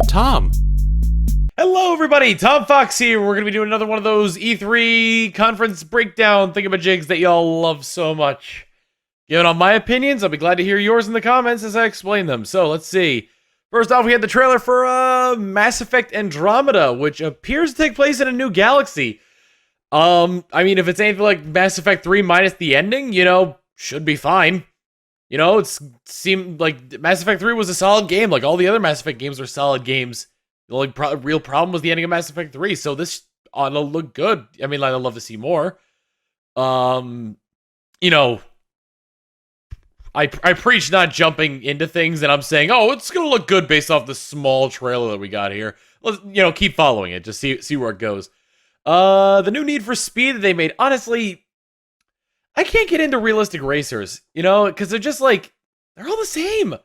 Tom. Hello, everybody. Tom Fox here. We're going to be doing another one of those E3 conference breakdown thingamajigs that y'all love so much. Giving all my opinions. I'll be glad to hear yours in the comments as I explain them. So, let's see. First off, we had the trailer for Mass Effect Andromeda, which appears to take place in a new galaxy. I mean, if it's anything like Mass Effect 3 minus the ending, should be fine. It seemed like Mass Effect 3 was a solid game. Like, all the other Mass Effect games were solid games. The only real problem was the ending of Mass Effect 3, so this ought to look good. I mean, I'd love to see more. I preach not jumping into things, and I'm saying, oh, it's gonna look good based off the small trailer that we got here. Let's, keep following it, just see where it goes. The new Need for Speed that they made, honestly, I can't get into realistic racers, because they're just like, they're all the same.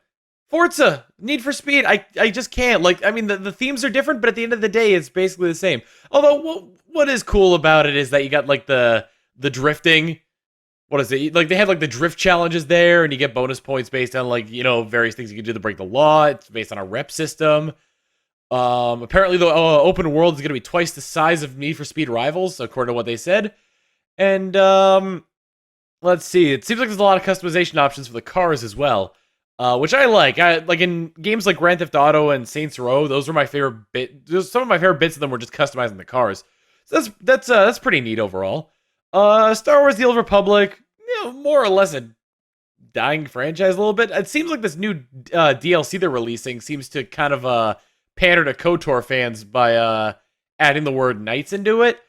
Forza, Need for Speed, I just can't. Like, I mean, the themes are different, but at the end of the day, it's basically the same. Although, what is cool about it is that you got, like, the drifting. What is it? Like, they had, like, the drift challenges there, and you get bonus points based on, like, various things you can do to break the law. It's based on a rep system. Apparently, the open world is going to be twice the size of Need for Speed Rivals, according to what they said. And, let's see. It seems like there's a lot of customization options for the cars as well. Which I like. Like in games like Grand Theft Auto and Saints Row, those were my favorite bit. Some of my favorite bits of them were just customizing the cars. So that's pretty neat overall. Star Wars: The Old Republic, more or less a dying franchise a little bit. It seems like this new DLC they're releasing seems to kind of pander to KOTOR fans by adding the word knights into it.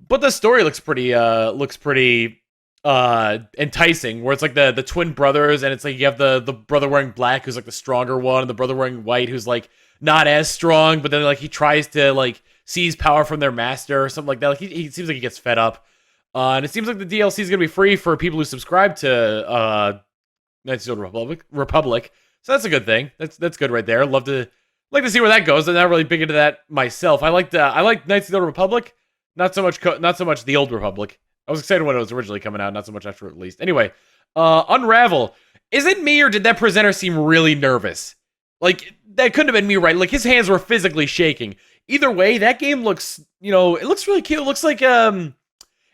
But the story looks pretty enticing, where it's like the twin brothers, and it's like you have the brother wearing black who's like the stronger one, and the brother wearing white who's like not as strong, but then like he tries to like seize power from their master or something like that. Like he seems like he gets fed up, and it seems like the DLC is gonna be free for people who subscribe to Knights of the Old Republic. So that's a good thing. That's good right there. Like to see where that goes. I'm not really big into that myself. I like Knights of the Old Republic, not so much the Old Republic. I was excited when it was originally coming out, not so much after it released. Anyway, Unravel. Is it me, or did that presenter seem really nervous? Like, that couldn't have been me, right? Like, his hands were physically shaking. Either way, that game looks, it looks really cute. It looks like,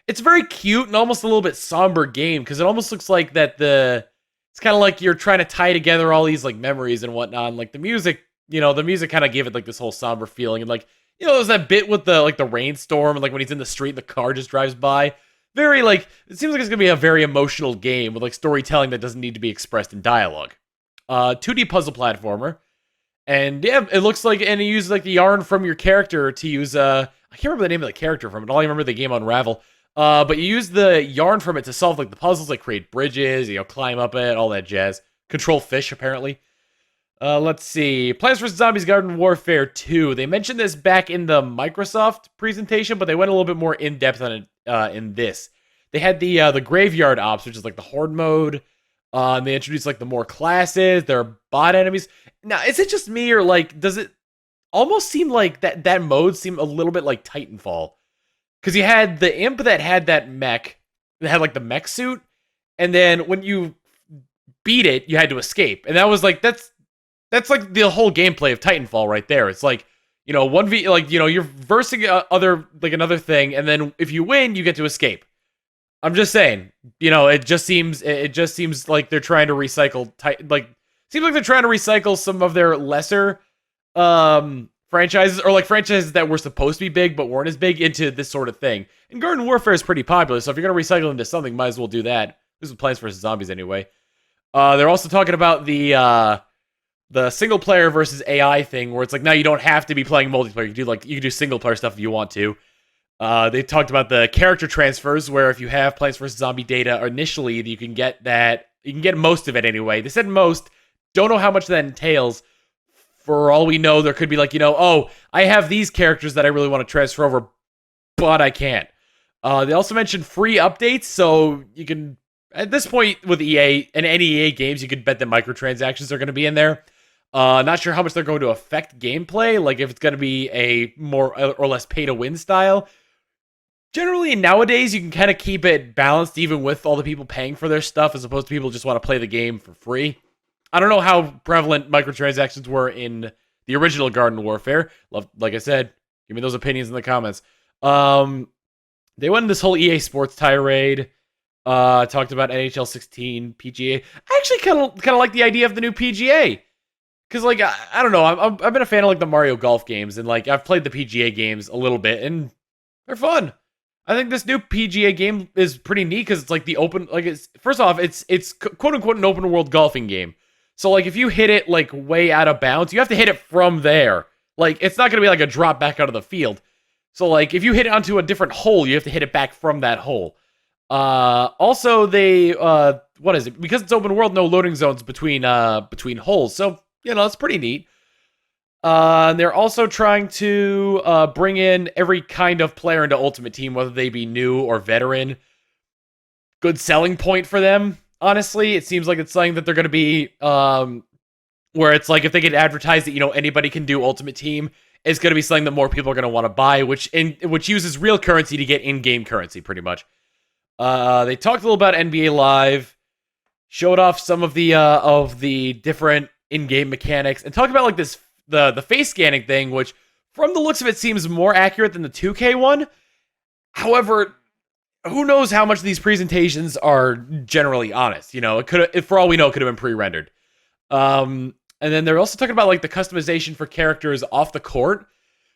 it's very cute and almost a little bit somber game, because it almost looks like that it's kind of like you're trying to tie together all these, like, memories and whatnot. And, like, the music kind of gave it, like, this whole somber feeling. And, like, there's that bit with the rainstorm, and, like, when he's in the street, the car just drives by. Very, like, it seems like it's going to be a very emotional game with, like, storytelling that doesn't need to be expressed in dialogue. 2D puzzle platformer. And, yeah, it looks like, and you use, like, the yarn from your character to use, I can't remember the name of the character from it. All I remember the game Unravel. But you use the yarn from it to solve, like, the puzzles, like, create bridges, climb up it, all that jazz. Control fish, apparently. Let's see. Plants vs. Zombies Garden Warfare 2. They mentioned this back in the Microsoft presentation, but they went a little bit more in-depth on it in this. They had the Graveyard Ops, which is like the Horde mode. And they introduced like the more classes. There are bot enemies. Now, is it just me, or like, does it almost seem like that mode seemed a little bit like Titanfall? Because you had the imp that had that mech, that had like the mech suit, and then when you beat it, you had to escape. And that was like, that's like the whole gameplay of Titanfall right there. It's like, 1v, like, you're versing another thing, and then if you win, you get to escape. I'm just saying, it just seems like they're trying to recycle, seems like they're trying to recycle some of their lesser franchises, or like franchises that were supposed to be big but weren't as big, into this sort of thing. And Garden Warfare is pretty popular, so if you're going to recycle into something, might as well do that. This is Plants vs. Zombies anyway. They're also talking about the single player versus AI thing, where it's like, now you don't have to be playing multiplayer. You can do single player stuff if you want to. They talked about the character transfers, where if you have Plants vs. Zombie data initially, you can get most of it anyway. They said most. Don't know how much that entails. For all we know, there could be like, oh, I have these characters that I really want to transfer over, but I can't. They also mentioned free updates, so you can, at this point with EA and any EA games, you could bet that microtransactions are going to be in there. Not sure how much they're going to affect gameplay, like if it's going to be a more or less pay-to-win style. Generally, nowadays, you can kind of keep it balanced even with all the people paying for their stuff, as opposed to people who just want to play the game for free. I don't know how prevalent microtransactions were in the original Garden Warfare. Like I said, give me those opinions in the comments. They went in this whole EA Sports tirade. Talked about NHL 16, PGA. I actually kind of like the idea of the new PGA. Because, like, I don't know. I've been a fan of, like, the Mario Golf games. And, like, I've played the PGA games a little bit. And they're fun. I think this new PGA game is pretty neat. Because it's, like, the open... Like, first off, it's quote-unquote an open-world golfing game. So, like, if you hit it, like, way out of bounds, you have to hit it from there. Like, it's not going to be, like, a drop back out of the field. So, like, if you hit it onto a different hole, you have to hit it back from that hole. Also, they, what is it? Because it's open world, no loading zones between holes. So, you know, it's pretty neat. They're also trying to, bring in every kind of player into Ultimate Team, whether they be new or veteran. Good selling point for them, honestly. It seems like it's something that they're going to be, where it's like if they get advertised that, you know, anybody can do Ultimate Team, it's going to be something that more people are going to want to buy, which uses real currency to get in-game currency, pretty much. They talked a little about NBA Live, showed off some of the different in-game mechanics, and talked about like the face scanning thing, which from the looks of it seems more accurate than the 2K one. However, who knows how much these presentations are generally honest? You know, for all we know, it could have been pre-rendered. And then they're also talking about like the customization for characters off the court,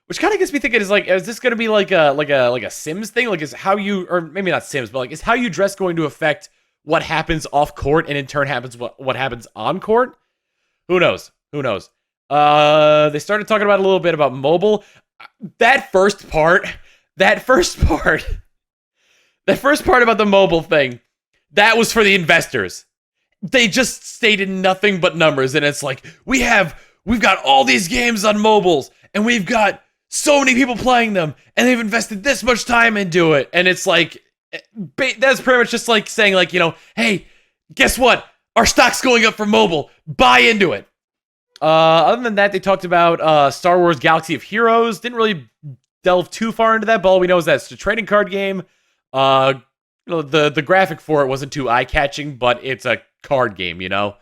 which kind of gets me thinking: is this going to be like a Sims thing? Like, is how you, or maybe not Sims, but like, is how you dress going to affect what happens off court, and in turn happens what happens on court? Who knows? Who knows? They started talking about a little bit about mobile. That first part about the mobile thing, that was for the investors. They just stated nothing but numbers, and it's like, we've got all these games on mobiles, and we've got so many people playing them, and they've invested this much time into it, and it's like, that's pretty much just like saying, like, you know, hey, guess what? Our stock's going up for mobile. Buy into it. Other than that, they talked about Star Wars Galaxy of Heroes. Didn't really delve too far into that, but all we know is that it's a trading card game. You know, the graphic for it wasn't too eye-catching, but it's a card game, you know.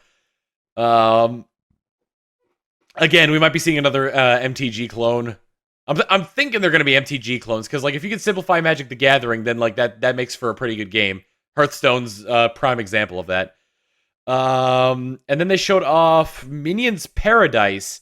Again, we might be seeing another MTG clone. I'm thinking they're going to be MTG clones, because like if you can simplify Magic the Gathering, then like that makes for a pretty good game. Hearthstone's prime example of that. And then they showed off Minions Paradise,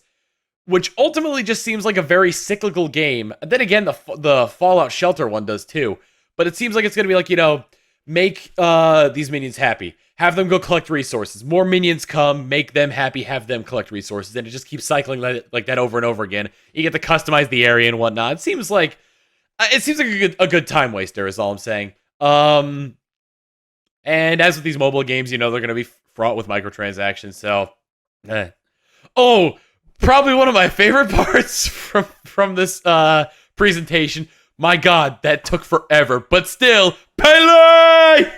which ultimately just seems like a very cyclical game. And then again, the Fallout Shelter one does too. But it seems like it's going to be like, you know, make these minions happy. Have them go collect resources. More minions come, make them happy, have them collect resources. And it just keeps cycling like that over and over again. You get to customize the area and whatnot. It seems like a good time waster is all I'm saying. And as with these mobile games, you know, they're going to be fraught with microtransactions. So, Oh, probably one of my favorite parts from this presentation. My God, that took forever, but still, Pele!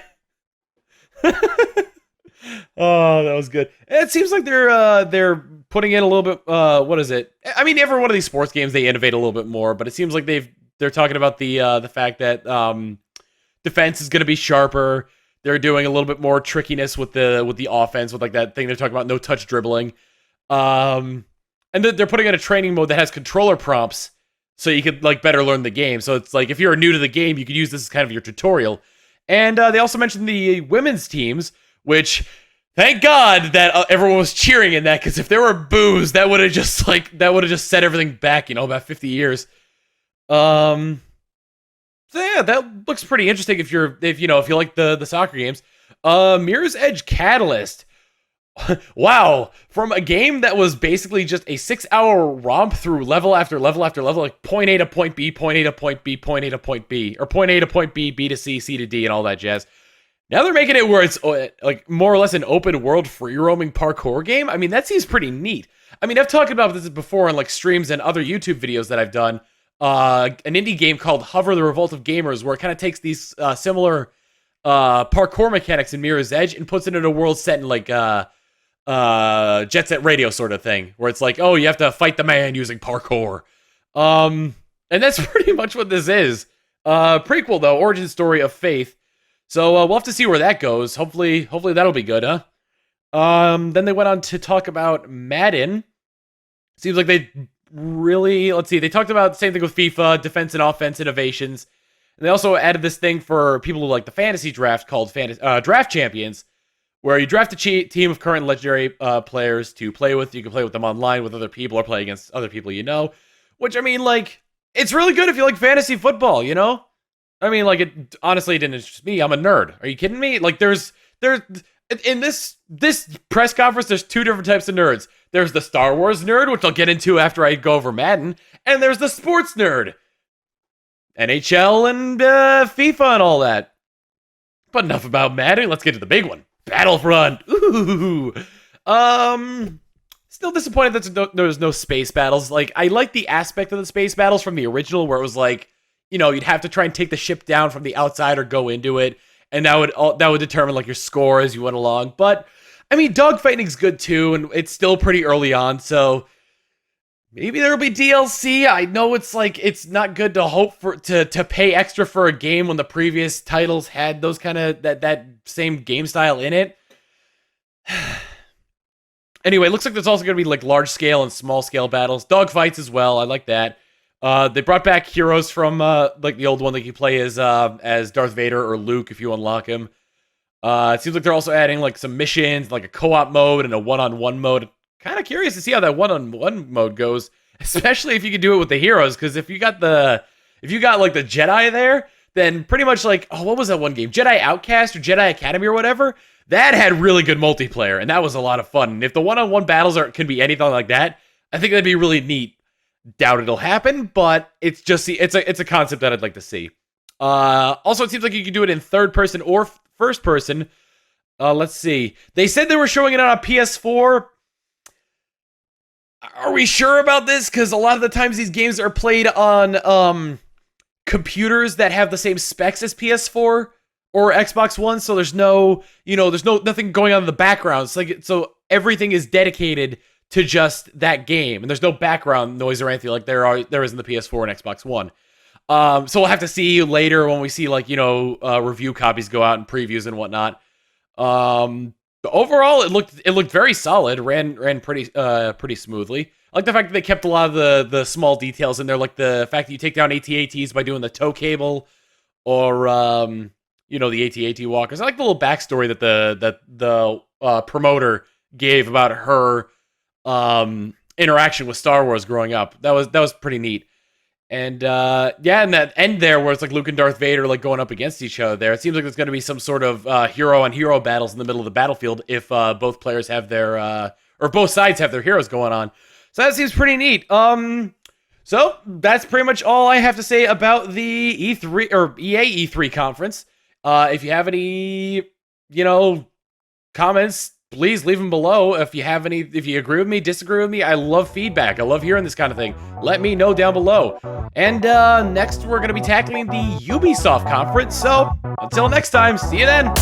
Oh, that was good. It seems like they're putting in a little bit. What is it? I mean, every one of these sports games they innovate a little bit more, but it seems like they're talking about the fact that defense is going to be sharper. They're doing a little bit more trickiness with the offense, with like that thing they're talking about, no touch dribbling. And they're putting in a training mode that has controller prompts, so you could like better learn the game. So it's like if you're new to the game, you could use this as kind of your tutorial. And they also mentioned the women's teams, which thank God that everyone was cheering in that, because if there were boos, that would have just set everything back, you know, about 50 years. So yeah, that looks pretty interesting if you like the soccer games. Mirror's Edge Catalyst. Wow, from a game that was basically just a 6-hour romp through level after level after level, like point A to point B, point A to point B, point A to point B, or point A to point B, B to C, C to D, and all that jazz. Now they're making it where it's like more or less an open world free roaming parkour game. I mean, that seems pretty neat. I mean, I've talked about this before in like streams and other YouTube videos that I've done. An indie game called Hover: The Revolt of Gamers, where it kind of takes these similar parkour mechanics in Mirror's Edge and puts it in a world set in like Jet Set Radio sort of thing, where it's like, oh, you have to fight the man using parkour. And that's pretty much what this is. Prequel though, origin story of Faith. So we'll have to see where that goes. Hopefully that'll be good, huh? Then they went on to talk about Madden. Seems like they really, let's see, they talked about the same thing with FIFA, defense and offense innovations. And they also added this thing for people who like the fantasy draft called Draft Champions, where you draft a team of current legendary players to play with. You can play with them online with other people or play against other people you know. Which, I mean, like, it's really good if you like fantasy football, you know? I mean, like, it honestly didn't interest me. I'm a nerd. Are you kidding me? Like, there's in this press conference, there's two different types of nerds. There's the Star Wars nerd, which I'll get into after I go over Madden, and there's the sports nerd. NHL and FIFA and all that. But enough about Madden. Let's get to the big one. Battlefront. Ooh. Still disappointed that there's no space battles. Like, I like the aspect of the space battles from the original, where it was like, you know, you'd have to try and take the ship down from the outside or go into it, and that would determine like your score as you went along. But I mean, dogfighting's good too, and it's still pretty early on, so maybe there'll be DLC. I know it's like it's not good to hope for to pay extra for a game when the previous titles had those kind of that same game style in it. Anyway, it looks like there's also going to be like large scale and small scale battles, dogfights as well. I like that. They brought back heroes from like the old one that you play as Darth Vader or Luke if you unlock him. It seems like they're also adding like some missions, like a co-op mode and a one-on-one mode. Kind of curious to see how that one-on-one mode goes, especially if you can do it with the heroes. Because if you got like the Jedi there, then pretty much like, oh, what was that one game? Jedi Outcast or Jedi Academy or whatever. That had really good multiplayer, and that was a lot of fun. And if the one-on-one battles can be anything like that, I think that'd be really neat. Doubt it'll happen, but it's just it's a concept that I'd like to see. Also, it seems like you can do it in third person or first person. Let's see. They said they were showing it on a PS4. Are we sure about this? Because a lot of the times these games are played on computers that have the same specs as PS4 or Xbox One, so there's nothing going on in the background. It's like so everything is dedicated to just that game, and there's no background noise or anything like there is in the PS4 and Xbox One. So we'll have to see later when we see like review copies go out and previews and whatnot. Overall, it looked very solid. Ran pretty smoothly. I like the fact that they kept a lot of the small details in there, like the fact that you take down AT-ATs by doing the tow cable, or the AT-AT walkers. I like the little backstory that the promoter gave about her interaction with Star Wars growing up. That was pretty neat. And and that end there where it's like Luke and Darth Vader like going up against each other there. It seems like there's going to be some sort of hero on hero battles in the middle of the battlefield if both players have their or both sides have their heroes going on. So that seems pretty neat. So that's pretty much all I have to say about the E3 or EA E3 conference. If you have any, comments, please leave them below. If you agree with me, disagree with me, I love feedback. I love hearing this kind of thing. Let me know down below. And next, we're going to be tackling the Ubisoft conference. So until next time, see you then.